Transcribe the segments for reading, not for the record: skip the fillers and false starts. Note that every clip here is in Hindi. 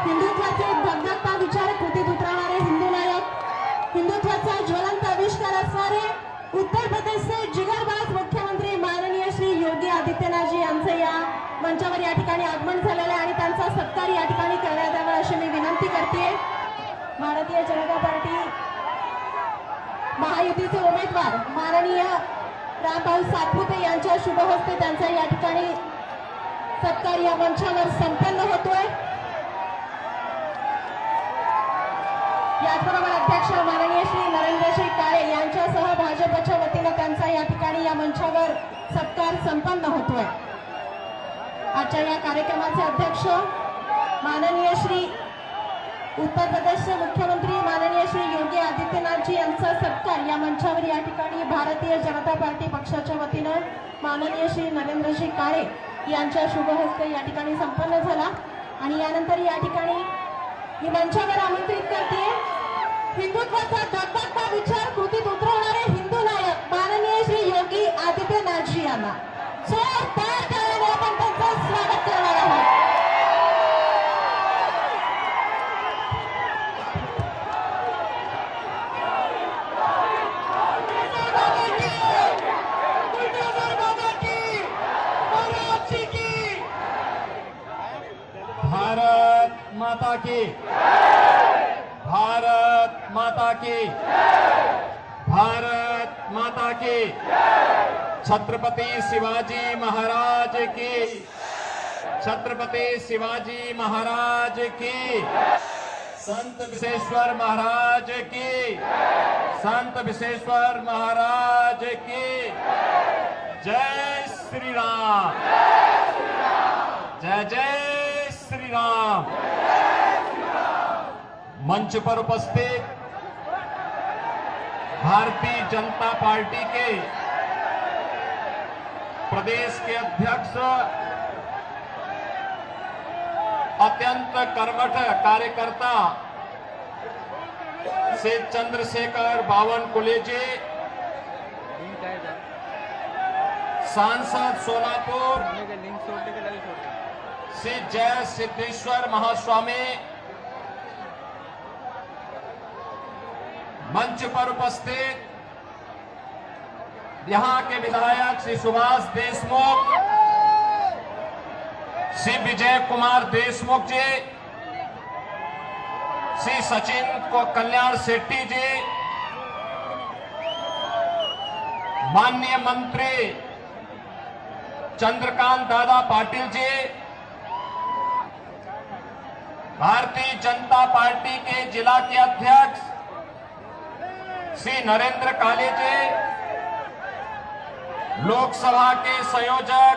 हिंदुत्वाचे धगधगता विचार कृतीत उतरवणारे हिंदू नायक, हिंदुत्वाचा ज्वलंत आविष्कार असणारे उत्तर प्रदेशचे जिगरबाज मुख्यमंत्री माननीय श्री योगी आदित्यनाथजी यांचे या मंचावर या ठिकाणी आगमन झालेले आणि त्यांचा सत्कार या ठिकाणी करण्यात यावा अशी मी विनंती करते। भारतीय जनता पार्टी महायुतीचे उमेदवार माननीय रामभाऊ सातपुते यांच्या शुभहस्ते त्यांचा या ठिकाणी सत्कार या मंचावर संपन्न होतोय। याचबरोबर अध्यक्ष माननीय श्री नरेंद्रजी काळे यांच्यासह भाजपच्या वतीने त्यांचा या ठिकाणी या मंचावर सत्कार संपन्न होतोय। आजच्या या कार्यक्रमाचे अध्यक्ष माननीय श्री उत्तर प्रदेशचे मुख्यमंत्री माननीय श्री योगी आदित्यनाथजी यांचा सत्कार या मंचावर या ठिकाणी भारतीय जनता पार्टी पक्षाच्या वतीने माननीय श्री नरेंद्रजी काळे यांच्या शुभहस्ते या ठिकाणी संपन्न झाला आणि यानंतर या ठिकाणी मी मंचावर आमंत्रित करते हिंदुत्वाचा धगधगता विचार कृतीत उतरवणारे हिंदू नायक माननीय श्री योगी आदित्यनाथजी यांना जोरदार टाळ्याने आपण त्यांचं स्वागत करणार आहोत। भारत माता की, भारत माता की, भारत माता की, छत्रपति शिवाजी महाराज की, छत्रपति शिवाजी महाराज की, संत विश्वेश्वर महाराज की, संत विश्वेश्वर महाराज की। जय श्री राम, जय जय श्री राम। मंच पर उपस्थित भारतीय जनता पार्टी के प्रदेश के अध्यक्ष अत्यंत कर्मठ कार्यकर्ता से चंद्रशेखर बावनकुळे जी, सांसद सोलापुर श्री जय सिद्धेश्वर महास्वामी, मंच पर उपस्थित यहां के विधायक श्री सुभाष देशमुख, श्री विजय कुमार देशमुख जी, श्री सचिन को कल्याण शेट्टी जी, माननीय मंत्री चंद्रकांत दादा पाटिल जी, भारतीय जनता पार्टी के जिला के अध्यक्ष श्री नरेंद्र काले जी, लोकसभा के संयोजक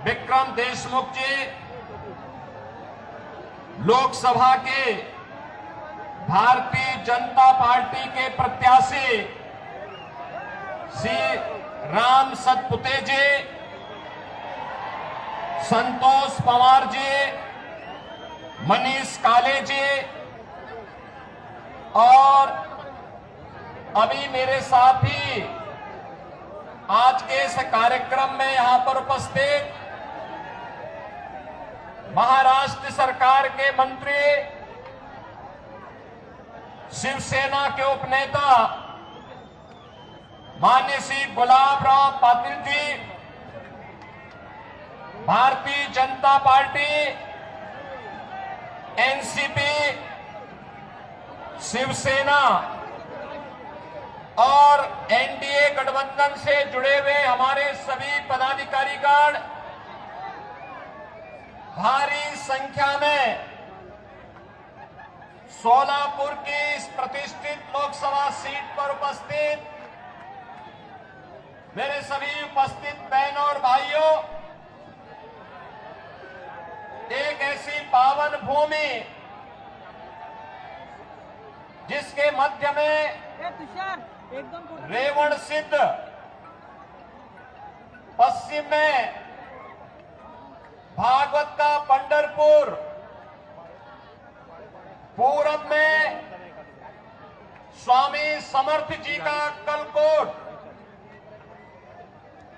विक्रम देशमुख जी, लोकसभा के भारतीय जनता पार्टी के प्रत्याशी श्री राम सतपुते जी, संतोष पवार जी, मनीष काले जी और अभी मेरे साथी आज के इस कार्यक्रम में यहां पर उपस्थित महाराष्ट्र सरकार के मंत्री, शिवसेना के उपनेता माननीय श्री गुलाबराव पाटिल जी, भारतीय जनता पार्टी, एनसीपी, शिवसेना और एनडीए गठबंधन से जुड़े हुए हमारे सभी पदाधिकारीगण भारी संख्या में सोलापुर की इस प्रतिष्ठित लोकसभा सीट पर उपस्थित मेरे सभी उपस्थित बहनों और भाइयों, एक ऐसी पावन भूमि जिसके मध्य में रेवण सिद्ध, पश्चिम में भागवत का पंढरपुर, पूरब में स्वामी समर्थ जी का कलकोट,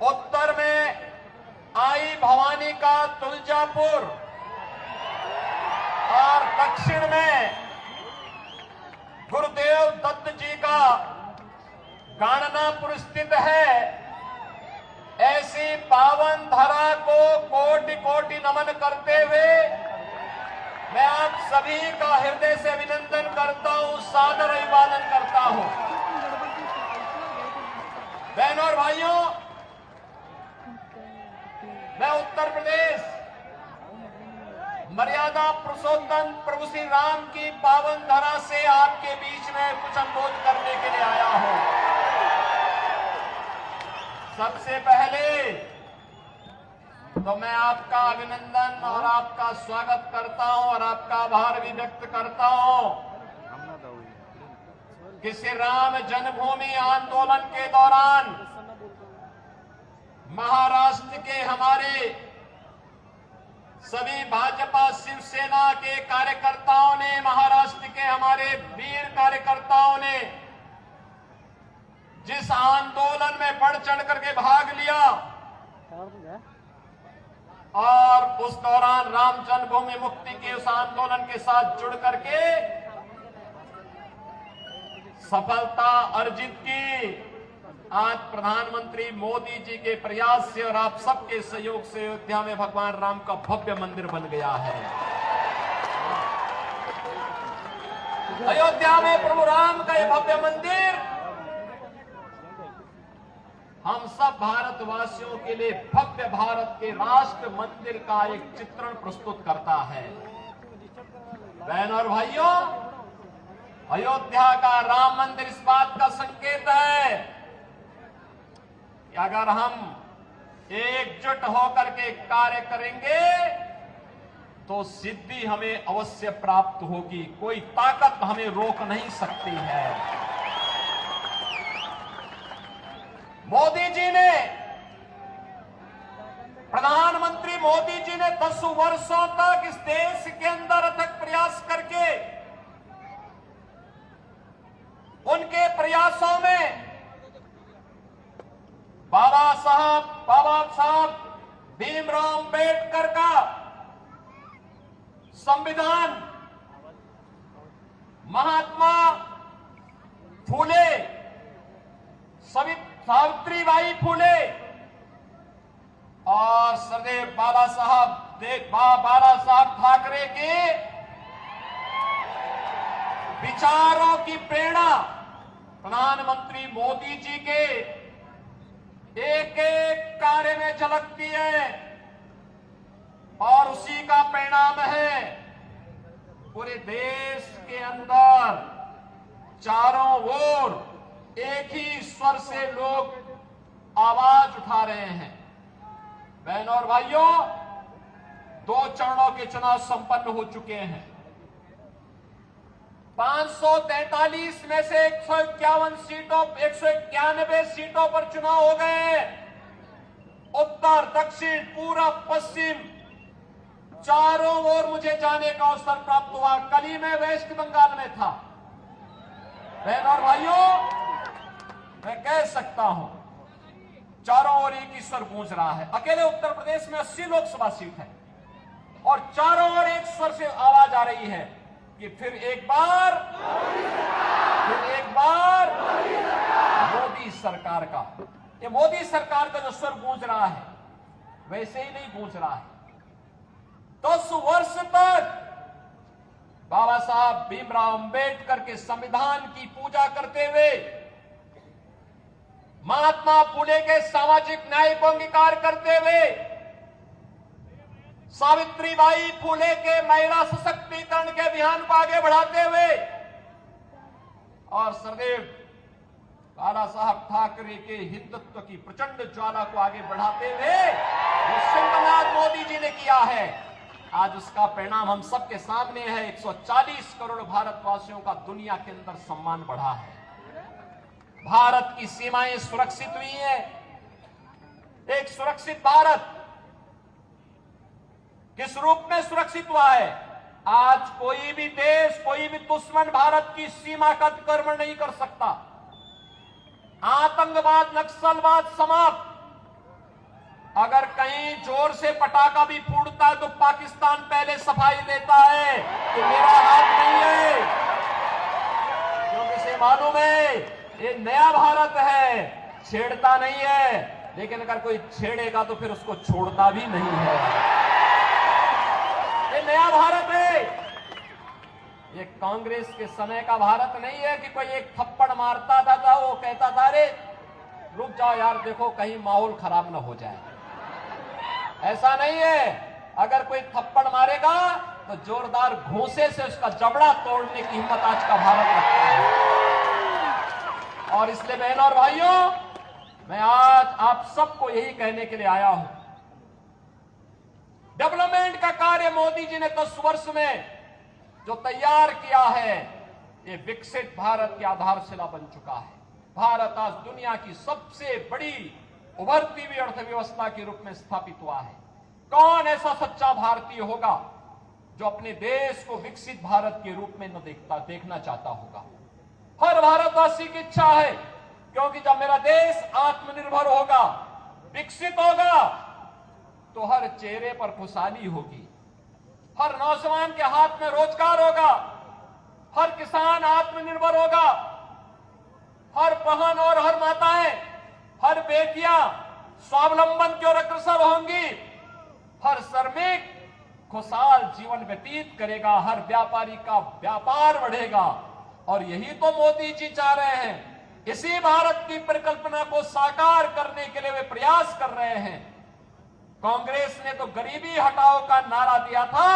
उत्तर में आई भवानी का तुलजापुर और दक्षिण में गुरुदेव दत्त जी का गाणनापुर स्थित है। ऐसी पावन धरा को कोटि कोटि नमन करते हुए मैं आप सभी का हृदय से अभिनंदन करता हूं, सादर अभिवादन करता हूं। बहनों और भाइयों, मैं उत्तर प्रदेश मर्यादा पुरुषोत्तम प्रभु श्री राम की पावन धरा से आपके बीच में कुछ अनुरोध करने के लिए आया हूं। सबसे पहले तो मैं आपका अभिनंदन और आपका स्वागत करता हूं और आपका आभार भी व्यक्त करता हूं कि श्री राम जन्मभूमि आंदोलन के दौरान महाराष्ट्र के हमारे सभी भाजपा शिवसेना के कार्यकर्ताओं ने, महाराष्ट्र के हमारे वीर कार्यकर्ताओं ने जिस आंदोलन में बढ़ चढ़ करके भाग लिया और उस दौरान राम जन्मभूमि मुक्ति के उस आंदोलन के साथ जुड़ करके सफलता अर्जित की, आज प्रधानमंत्री मोदी जी के प्रयास से और आप सबके सहयोग से अयोध्या में भगवान राम का भव्य मंदिर बन गया है। अयोध्या में प्रभु राम का यह भव्य मंदिर हम सब भारतवासियों के लिए भव्य भारत के राष्ट्र मंदिर का एक चित्रण प्रस्तुत करता है। बहनों और भाइयों, अयोध्या का राम मंदिर इस बात का संकेत है कि अगर हम एकजुट होकर के कार्य करेंगे तो सिद्धि हमें अवश्य प्राप्त होगी, कोई ताकत हमें रोक नहीं सकती है। मोदी जी ने, प्रधानमंत्री मोदी जी ने 10 वर्षों तक इस देश के अंदर अथक प्रयास करके उनके प्रयासों में बाबा साहब भीमराव अंबेडकर का संविधान, महात्मा फूले, सावित्रीबाई फूले और सरदेव बाला साहब ठाकरे के विचारों की प्रेरणा प्रधानमंत्री मोदी जी के एक एक कार्य में झलकती है और उसी का परिणाम है पूरे देश के अंदर चारों ओर एक ही स्वर से लोग आवाज उठा रहे हैं। बहनों और भाइयों, 2 चरणों के चुनाव संपन्न हो चुके हैं। 543 में से 191 सीटों पर चुनाव हो गए हैं। उत्तर, दक्षिण, पूरब, पश्चिम चारों ओर मुझे जाने का अवसर प्राप्त हुआ। कल ही मैं वेस्ट बंगाल में था। बहनों और भाइयों, मैं कह सकता हूं चारों ओर एक ही स्वर गूंज रहा है। अकेले उत्तर प्रदेश में 80 लोकसभा सीट है और चारों ओर एक स्वर से आवाज आ रही है कि फिर एक बार मोदी सरकार का, ये मोदी सरकार का जो स्वर गूंज रहा है वैसे ही नहीं गूंज रहा है। 10 वर्ष तक बाबा साहब भीमराव अंबेडकर के संविधान की पूजा करते हुए, महात्मा फूले के सामाजिक न्याय को अंगीकार करते हुए, सावित्रीबाई फूले के महिला सशक्तिकरण के अभियान को आगे बढ़ाते हुए और सरदेव बाला साहब ठाकरे के हिंदुत्व की प्रचंड ज्वाला को आगे बढ़ाते हुए जो सिंहनाथ मोदी जी ने किया है, आज उसका परिणाम हम सबके सामने है। 140 करोड़ भारतवासियों का दुनिया के अंदर सम्मान बढ़ा है। भारत की सीमाएं सुरक्षित हुई हैं। एक सुरक्षित भारत किस रूप में सुरक्षित हुआ है? आज कोई भी देश, कोई भी दुश्मन भारत की सीमा का अतिक्रमण नहीं कर सकता। आतंकवाद, नक्सलवाद समाप्त, अगर कहीं जोर से पटाखा भी फूटता है तो पाकिस्तान पहले सफाई देता है कि मेरा हाथ नहीं है, क्योंकि इसे मालूम है ये नया भारत है, छेड़ता नहीं है। लेकिन अगर कोई छेड़ेगा तो फिर उसको छोड़ता भी नहीं है। ये नया भारत है, ये कांग्रेस के समय का भारत नहीं है कि कोई एक थप्पड़ मारता था वो कहता था अरे रुक जाओ यार, देखो कहीं माहौल खराब ना हो जाए। ऐसा नहीं है, अगर कोई थप्पड़ मारेगा तो जोरदार घूंसे से उसका जबड़ा तोड़ने की हिम्मत आज का भारत रखता है। और इसलिए बहनों और भाइयों, मैं आज आप सबको यही कहने के लिए आया हूं, डेवलपमेंट का कार्य मोदी जी ने 10 वर्ष में जो तैयार किया है, ये विकसित भारत की आधारशिला बन चुका है। भारत आज दुनिया की सबसे बड़ी उभरती हुई अर्थव्यवस्था के रूप में स्थापित हुआ है। कौन ऐसा सच्चा भारतीय होगा जो अपने देश को विकसित भारत के रूप में न देखना चाहता होगा। हर भारतवासी की इच्छा है, क्योंकि जब मेरा देश आत्मनिर्भर होगा, विकसित होगा, तो हर चेहरे पर खुशहाली होगी, हर नौजवान के हाथ में रोजगार होगा, हर किसान आत्मनिर्भर होगा, हर बहन और हर माताएं, हर बेटियां स्वावलंबन की ओर अग्रसर होंगी, हर श्रमिक खुशहाल जीवन व्यतीत करेगा, हर व्यापारी का व्यापार बढ़ेगा। और यही तो मोदी जी चाह रहे हैं। इसी भारत की परिकल्पना को साकार करने के लिए वे प्रयास कर रहे हैं। कांग्रेस ने तो गरीबी हटाओ का नारा दिया था,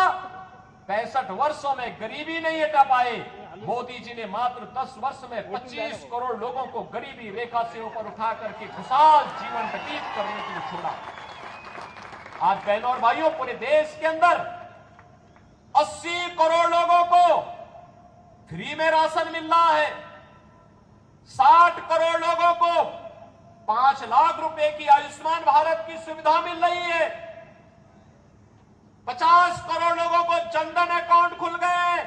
65 वर्षों में गरीबी नहीं हटा पाए। मोदी जी ने मात्र 10 वर्ष में 25 करोड़ लोगों को गरीबी रेखा से ऊपर उठा करके खुशहाल जीवन व्यतीत करने के लिए छोड़ा। आज बहनों और भाइयों, पूरे देश के अंदर 80 करोड़ लोगों को फ्री में राशन मिल रहा है, 60 करोड़ लोगों को 5 लाख रुपए की आयुष्मान भारत की सुविधा मिल रही है, 50 करोड़ लोगों को जनधन अकाउंट खुल गए हैं।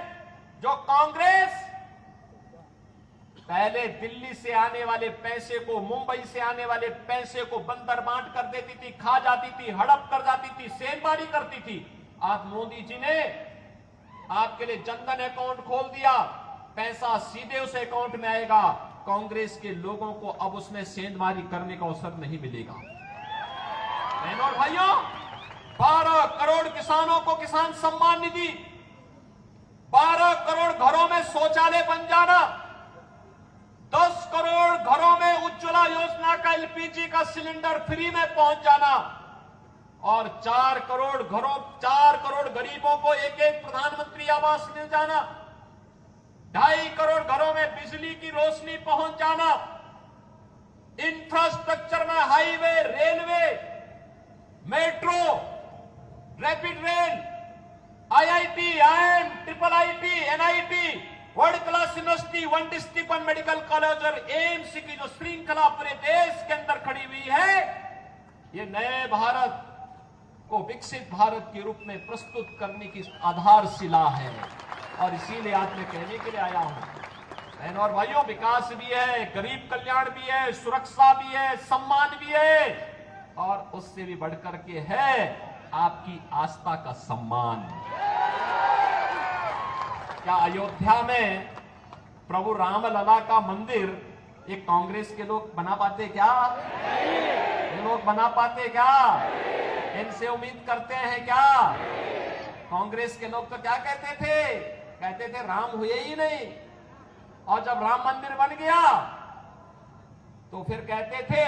जो कांग्रेस पहले दिल्ली से आने वाले पैसे को, मुंबई से आने वाले पैसे को बंदर बांट कर देती थी, खा जाती थी, हड़प कर जाती थी, सेंधमारी करती थी, आज मोदी जी ने आपके लिए जनधन अकाउंट खोल दिया, पैसा सीधे उस अकाउंट में आएगा। कांग्रेस के लोगों को अब उसमें सेंधमारी करने का अवसर नहीं मिलेगा। बहनों और भाइयों, 12 करोड़ किसानों को किसान सम्मान निधि, 12 करोड़ घरों में शौचालय बन जाना, 10 करोड़ घरों में उज्ज्वला योजना का एलपीजी का सिलेंडर फ्री में पहुंच जाना, और 4 करोड़ गरीबों को एक प्रधानमंत्री आवास मिल जाना, 2.5 करोड़ घरों में बिजली की रोशनी पहुंच जाना, इंफ्रास्ट्रक्चर में highway, railway, metro, rapid rail, IIT, IIM, triple IT, NIT, world class university, 1 district 1 medical college और एम्स की जो श्रृंखला पूरे देश के अंदर खड़ी हुई है, ये नए भारत को विकसित भारत के रूप में प्रस्तुत करने की आधारशिला है। और इसीलिए आज मैं कहने के लिए आया हूं, बहनों और भाइयों, विकास भी है, गरीब कल्याण भी है, सुरक्षा भी है, सम्मान भी है, और उससे भी बढ़कर के है आपकी आस्था का सम्मान। क्या अयोध्या में प्रभु रामलला का मंदिर ये कांग्रेस के लोग बना पाते क्या? ये लोग बना पाते क्या? इनसे उम्मीद करते हैं क्या? कांग्रेस के लोग तो क्या कहते थे राम हुए ही नहीं, और जब राम मंदिर बन गया तो फिर कहते थे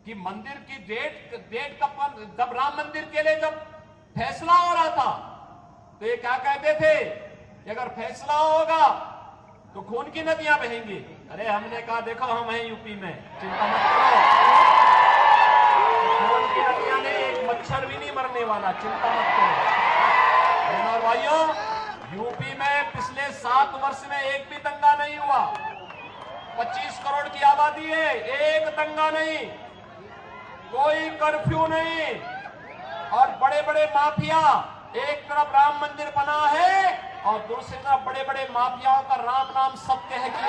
कि मंदिर की डेट कब, जब राम मंदिर के लिए जब फैसला हो रहा था तो ये क्या कहते थे कि अगर फैसला होगा तो खून की नदियां बहेंगी। अरे हमने कहा देखो हम हैं यूपी में, चिंता मत करो, खून की नदियां नहीं, एक मच्छर भी नहीं मरने वाला, चिंता मत करो। बहनों और भाइयों, यूपी में पिछले 7 वर्ष में एक भी दंगा नहीं हुआ। 25 करोड़ की आबादी है, एक दंगा नहीं, कोई कर्फ्यू नहीं, और बड़े बड़े माफिया, एक तरफ राम मंदिर बना है और दूसरी तरफ बड़े बड़े माफियाओं का राम नाम सत्य है कि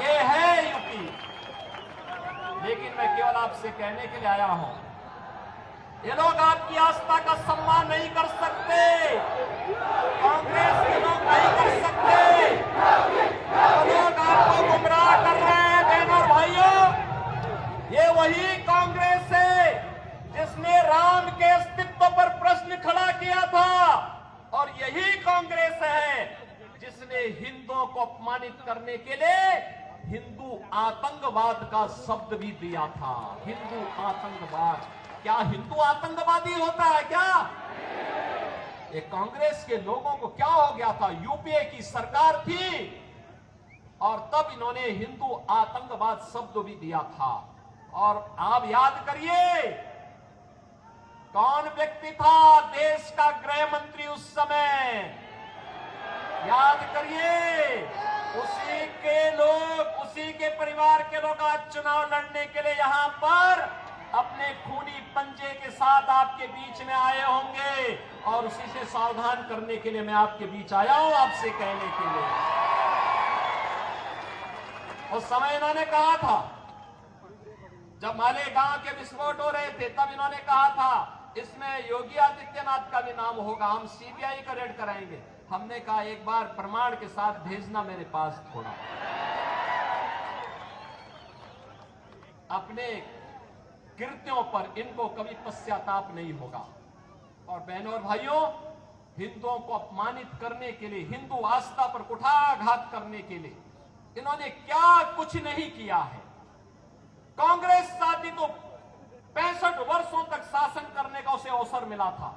ये है यूपी। लेकिन मैं केवल आपसे कहने के लिए आया हूं, ये लोग आपकी आस्था का सम्मान नहीं कर सकते, कांग्रेस के लोग नहीं कर सकते। वो लोग आपको गुमराह कर रहे हैं बहनों और भाइयों। ये वही कांग्रेस है जिसने राम के अस्तित्व पर प्रश्न खड़ा किया था, और यही कांग्रेस है जिसने हिंदुओं को अपमानित करने के लिए हिंदू आतंकवाद का शब्द भी दिया था। हिंदू आतंकवाद, क्या हिंदू आतंकवादी होता है क्या? ये कांग्रेस के लोगों को क्या हो गया था? यूपीए की सरकार थी और तब इन्होंने हिंदू आतंकवाद शब्द भी दिया था। और आप याद करिए कौन व्यक्ति था देश का गृह मंत्री उस समय, याद करिए। उसी के लोग, उसी के परिवार के लोग आज चुनाव लड़ने के लिए यहां पर अपने खूनी पंजे के साथ आपके बीच में आए होंगे, और उसी से सावधान करने के लिए मैं आपके बीच आया हूं, आपसे कहने के लिए। उस समय इन्होंने कहा था, जब मालेगांव के विस्फोट हो रहे थे, तब इन्होंने कहा था इसमें योगी आदित्यनाथ का भी नाम होगा, हम सीबीआई का रेड कराएंगे। हमने कहा एक बार प्रमाण के साथ भेजना मेरे पास थोड़ा। अपने कृत्यों पर इनको कभी पश्चाताप नहीं होगा। और बहनों और भाइयों, हिंदुओं को अपमानित करने के लिए, हिंदू आस्था पर कुठाराघात करने के लिए इन्होंने क्या कुछ नहीं किया है। कांग्रेस साथी तो 65 वर्षों तक शासन करने का उसे अवसर मिला था।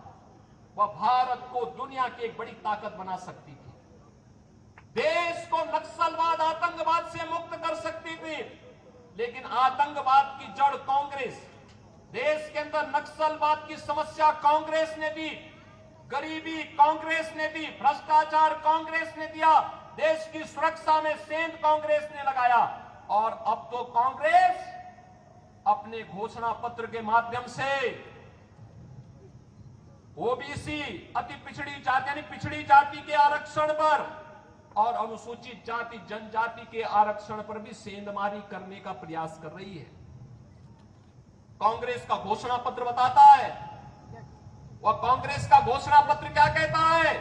वह भारत को दुनिया की एक बड़ी ताकत बना सकती थी, देश को नक्सलवाद, आतंकवाद से मुक्त कर सकती थी। लेकिन आतंकवाद की जड़ कांग्रेस, देश के अंदर नक्सलवाद की समस्या कांग्रेस ने दी, गरीबी कांग्रेस ने दी, भ्रष्टाचार कांग्रेस ने दिया, देश की सुरक्षा में सेंध कांग्रेस ने लगाया। और अब तो कांग्रेस अपने घोषणा पत्र के माध्यम से ओबीसी, अति पिछड़ी जाति यानी पिछड़ी जाति के आरक्षण पर और अनुसूचित जाति जनजाति के आरक्षण पर भी सेंधमारी करने का प्रयास कर रही है। कांग्रेस का घोषणा पत्र बताता है, वह कांग्रेस का घोषणा पत्र क्या कहता है?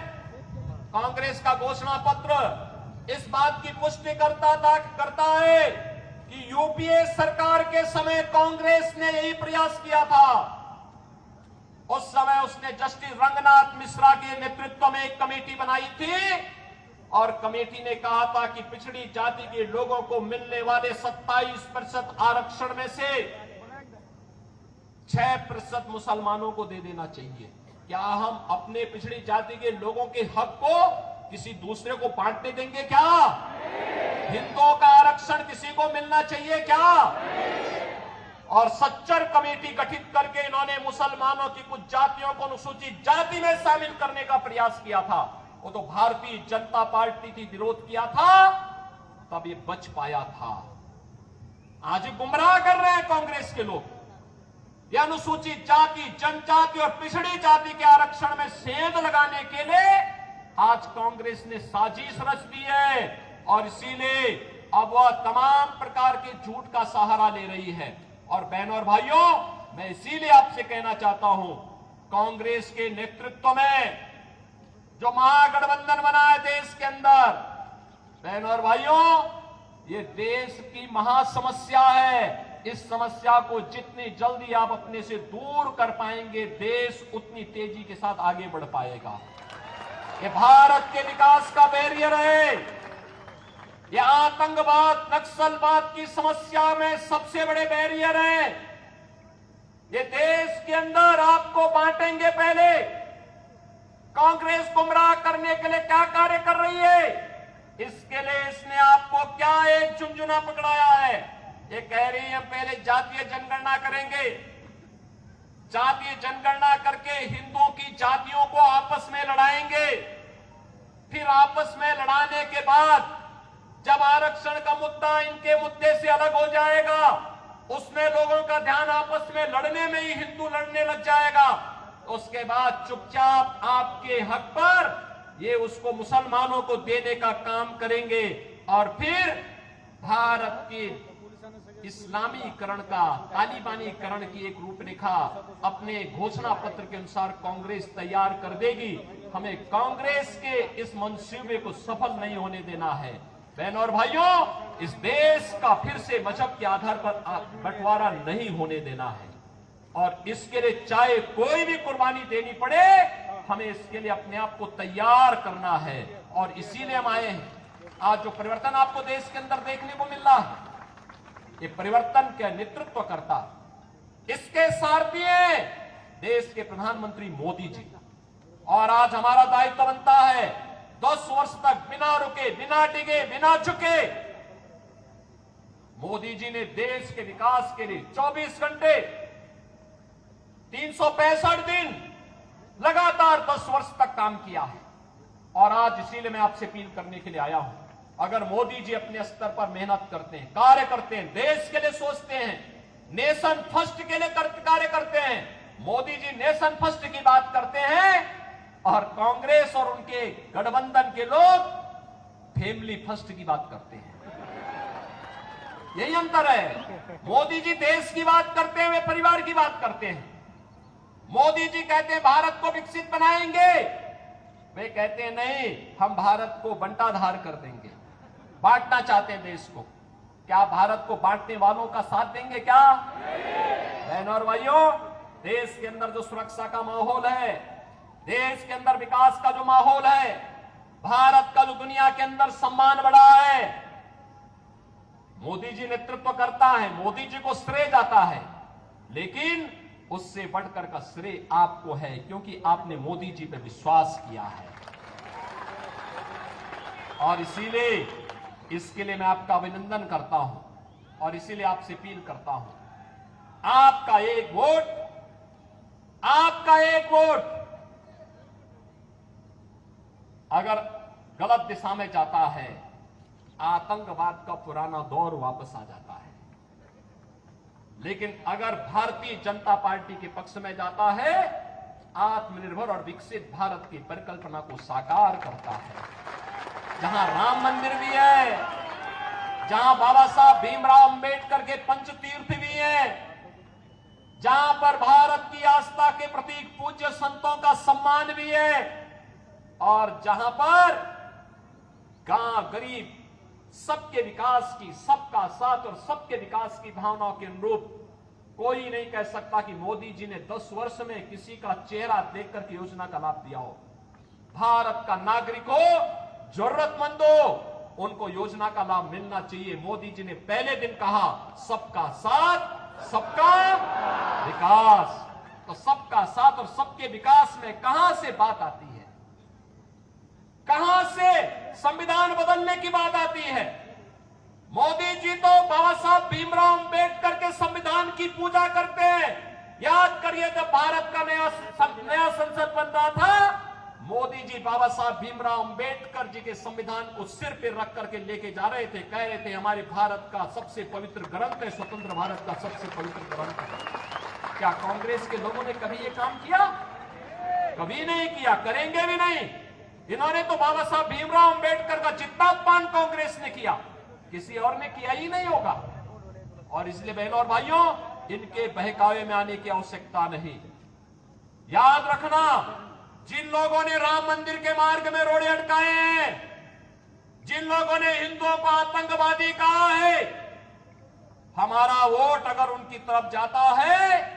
कांग्रेस का घोषणा पत्र इस बात की पुष्टि करता है कि यूपीए सरकार के समय कांग्रेस ने यही प्रयास किया था। उस समय उसने जस्टिस रंगनाथ मिश्रा के नेतृत्व में एक कमेटी बनाई थी, और कमेटी ने कहा था कि पिछड़ी जाति के लोगों को मिलने वाले 27% आरक्षण में से 6% मुसलमानों को दे देना चाहिए। क्या हम अपने पिछड़ी जाति के लोगों के हक को किसी दूसरे को बांटने देंगे क्या? हिंदुओं का आरक्षण किसी को मिलना चाहिए क्या? और सच्चर कमेटी गठित करके इन्होंने मुसलमानों की कुछ जातियों को अनुसूचित जाति में शामिल करने का प्रयास किया था। वो तो भारतीय जनता पार्टी की विरोध किया था, तब ये बच पाया था। आज गुमराह कर रहे हैं कांग्रेस के लोग। ये अनुसूचित जाति, जनजाति और पिछड़ी जाति के आरक्षण में सेंध लगाने के लिए आज कांग्रेस ने साजिश रच दी है, और इसीलिए अब वह तमाम प्रकार के झूठ का सहारा ले रही है। और बहनों और भाइयों, मैं इसीलिए आपसे कहना चाहता हूं, कांग्रेस के नेतृत्व में जो महागठबंधन बना है देश के अंदर, बहनों और भाइयों, ये देश की महासमस्या है। इस समस्या को जितनी जल्दी आप अपने से दूर कर पाएंगे, देश उतनी तेजी के साथ आगे बढ़ पाएगा। ये भारत के विकास का बैरियर है। ये आतंकवाद, नक्सलवाद की समस्या में सबसे बड़े बैरियर है। ये देश के अंदर आपको बांटेंगे। पहले कांग्रेस गुमराह करने के लिए क्या कार्य कर रही है, इसके लिए इसने आपको क्या एक झुंझुना पकड़ाया है। ये कह रही है पहले जातीय जनगणना करेंगे, जातीय जनगणना करके हिंदुओं की जातियों को आपस में लड़ाएंगे, फिर आपस में लड़ाने के बाद जब आरक्षण का मुद्दा इनके मुद्दे से अलग हो जाएगा, उसमें लोगों का ध्यान आपस में लड़ने में ही हिंदू लड़ने लग जाएगा, उसके बाद चुपचाप आपके हक पर ये उसको मुसलमानों को देने का काम करेंगे, और फिर भारत की इस्लामीकरण का, तालिबानीकरण की एक रूपरेखा अपने घोषणा पत्र के अनुसार कांग्रेस तैयार कर देगी। हमें कांग्रेस के इस मंसूबे को सफल नहीं होने देना है। बहनों और भाइयों, इस देश का फिर से मजहब के आधार पर बंटवारा नहीं होने देना है और इसके लिए चाहे कोई भी कुर्बानी देनी पड़े, हमें इसके लिए अपने आप को तैयार करना है और इसीलिए हम आए हैं। आज जो परिवर्तन आपको देश के अंदर देखने को मिल रहा है, ये परिवर्तन का नेतृत्व करता, इसके सारथी हैं देश के प्रधानमंत्री मोदी जी। और आज हमारा दायित्व बनता है 10 वर्ष तक बिना रुके, बिना डिगे, बिना झुके मोदी जी ने देश के विकास के लिए 24 घंटे 365 दिन लगातार 10 वर्ष तक काम किया है। और आज इसीलिए मैं आपसे अपील करने के लिए आया हूं, अगर मोदी जी अपने स्तर पर मेहनत करते हैं, कार्य करते हैं, देश के लिए सोचते हैं, नेशन फर्स्ट के लिए कार्य करते हैं, मोदी जी नेशन फर्स्ट की बात करते हैं और कांग्रेस और उनके गठबंधन के लोग फैमिली फर्स्ट की बात करते हैं। यही अंतर है। मोदी जी देश की बात करते हैं, वे परिवार की बात करते हैं। मोदी जी कहते हैं भारत को विकसित बनाएंगे, वे कहते हैं नहीं, हम भारत को बंटाधार कर देंगे, बांटना चाहते हैं देश को। क्या भारत को बांटने वालों का साथ देंगे क्या? बहनों और भाइयों, देश के अंदर जो सुरक्षा का माहौल है, देश के अंदर विकास का जो माहौल है, भारत का जो दुनिया के अंदर सम्मान बढ़ा है, मोदी जी नेतृत्व करता है, मोदी जी को श्रेय जाता है, लेकिन उससे बढ़कर का श्रेय आपको है, क्योंकि आपने मोदी जी पे विश्वास किया है। और इसीलिए इसके लिए मैं आपका अभिनंदन करता हूं और इसीलिए आपसे अपील करता हूं, आपका एक वोट, आपका एक वोट अगर गलत दिशा में जाता है, आतंकवाद का पुराना दौर वापस आ जाता है। लेकिन अगर भारतीय जनता पार्टी के पक्ष में जाता है, आत्मनिर्भर और विकसित भारत की परिकल्पना को साकार करता है। जहां राम मंदिर भी है, जहां बाबा साहब भीमराव अंबेडकर के पंचतीर्थ भी हैं, जहां पर भारत की आस्था के प्रतीक पूज्य संतों का सम्मान भी है और जहां पर गांव गरीब सबके विकास की, सबका साथ और सबके विकास की भावनाओं के अनुरूप कोई नहीं कह सकता कि मोदी जी ने 10 वर्ष में किसी का चेहरा देखकर की योजना का लाभ दिया हो। भारत का नागरिक हो, जरूरतमंद हो, उनको योजना का लाभ मिलना चाहिए। मोदी जी ने पहले दिन कहा सबका साथ, सबका विकास। तो सबका साथ और सबके विकास में कहां से बात आती है, कहां से संविधान बदलने की बात आती है? मोदी जी तो बाबा साहब भीमराव अंबेडकर के संविधान की पूजा करते हैं। याद करिए, जब भारत का नया संसद बन रहा था, मोदी जी बाबा साहब भीमराव अंबेडकर जी के संविधान को सिर पे रख करके लेके जा रहे थे, कह रहे थे हमारे भारत का सबसे पवित्र ग्रंथ है, स्वतंत्र भारत का सबसे पवित्र ग्रंथ है। क्या कांग्रेस के लोगों ने कभी ये काम किया? कभी नहीं किया, करेंगे भी नहीं। इन्होंने तो बाबा साहब भीमराव अंबेडकर का जितना अपमान कांग्रेस ने किया, किसी और ने किया ही नहीं होगा। और इसलिए बहनों और भाइयों, इनके बहकावे में आने की आवश्यकता नहीं। याद रखना, जिन लोगों ने राम मंदिर के मार्ग में रोड़े अटकाए हैं, जिन लोगों ने हिंदुओं को आतंकवादी कहा है, हमारा वोट अगर उनकी तरफ जाता है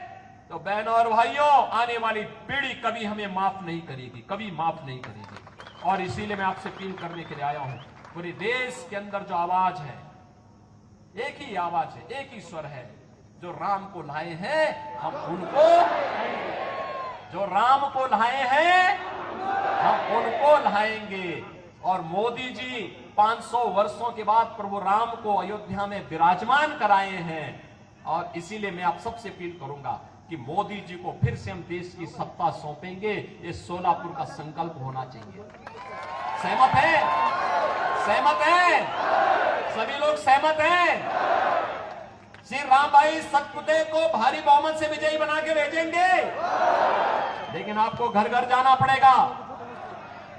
तो बहनों और भाइयों, आने वाली पीढ़ी कभी हमें माफ नहीं करेगी, कभी माफ नहीं करेगी। और इसीलिए मैं आपसे अपील करने के लिए आया हूं, पूरे देश के अंदर जो आवाज है, एक ही आवाज है, एक ही स्वर है। जो राम को लाए हैं हम उनको, जो राम को लाए हैं हम उनको लाएंगे। और मोदी जी 500 वर्षों के बाद प्रभु राम को अयोध्या में विराजमान कराए हैं। और इसीलिए मैं आप सबसे अपील करूंगा कि मोदी जी को फिर से हम देश की सत्ता सौंपेंगे। ये सोलापुर का संकल्प होना चाहिए। सहमत है? सहमत है? सभी लोग सहमत हैं? श्री राम भाई सतपुते को भारी बहुमत से विजयी बना के भेजेंगे, लेकिन आपको घर घर जाना पड़ेगा,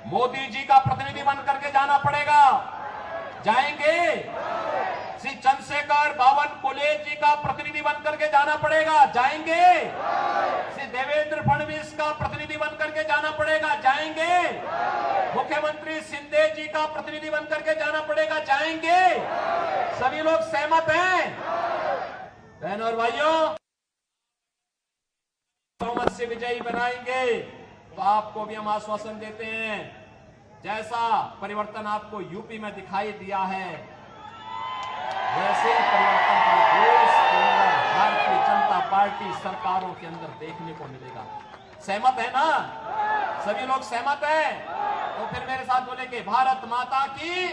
मोदी जी का प्रतिनिधि बन करके जाना पड़ेगा। जाएंगे? श्री चंद्रशेखर बावनकुले जी का प्रतिनिधि बनकर के जाना पड़ेगा, जाएंगे। श्री देवेंद्र फडणवीस का प्रतिनिधि बनकर के जाना पड़ेगा, जाएंगे। मुख्यमंत्री शिंदे जी का प्रतिनिधि बनकर के जाना पड़ेगा, जाएंगे। सभी लोग सहमत हैं? बहनों और भाइयों, बहुमत से विजयी बनाएंगे तो आपको भी हम आश्वासन देते हैं, जैसा परिवर्तन आपको यूपी में दिखाई दिया है वैसे ही परिवर्तन पूरे देश के अंदर भारतीय जनता पार्टी सरकारों के अंदर देखने को मिलेगा। सहमत है ना? सभी लोग सहमत हैं? तो फिर मेरे साथ बोलेंगे, भारत माता की,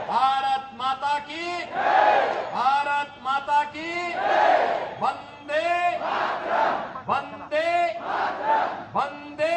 भारत माता की, भारत माता की, वंदे वंदे वंदे।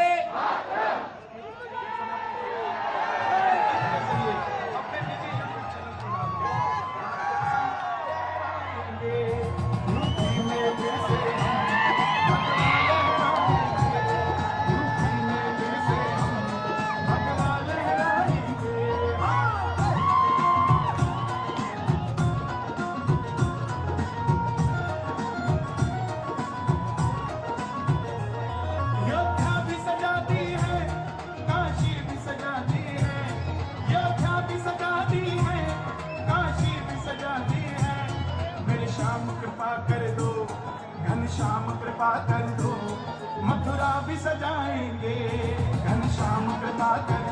घनश्याम कृपा कर दो, मथुरा भी सजाएंगे, घनश्याम कृपा कर दो।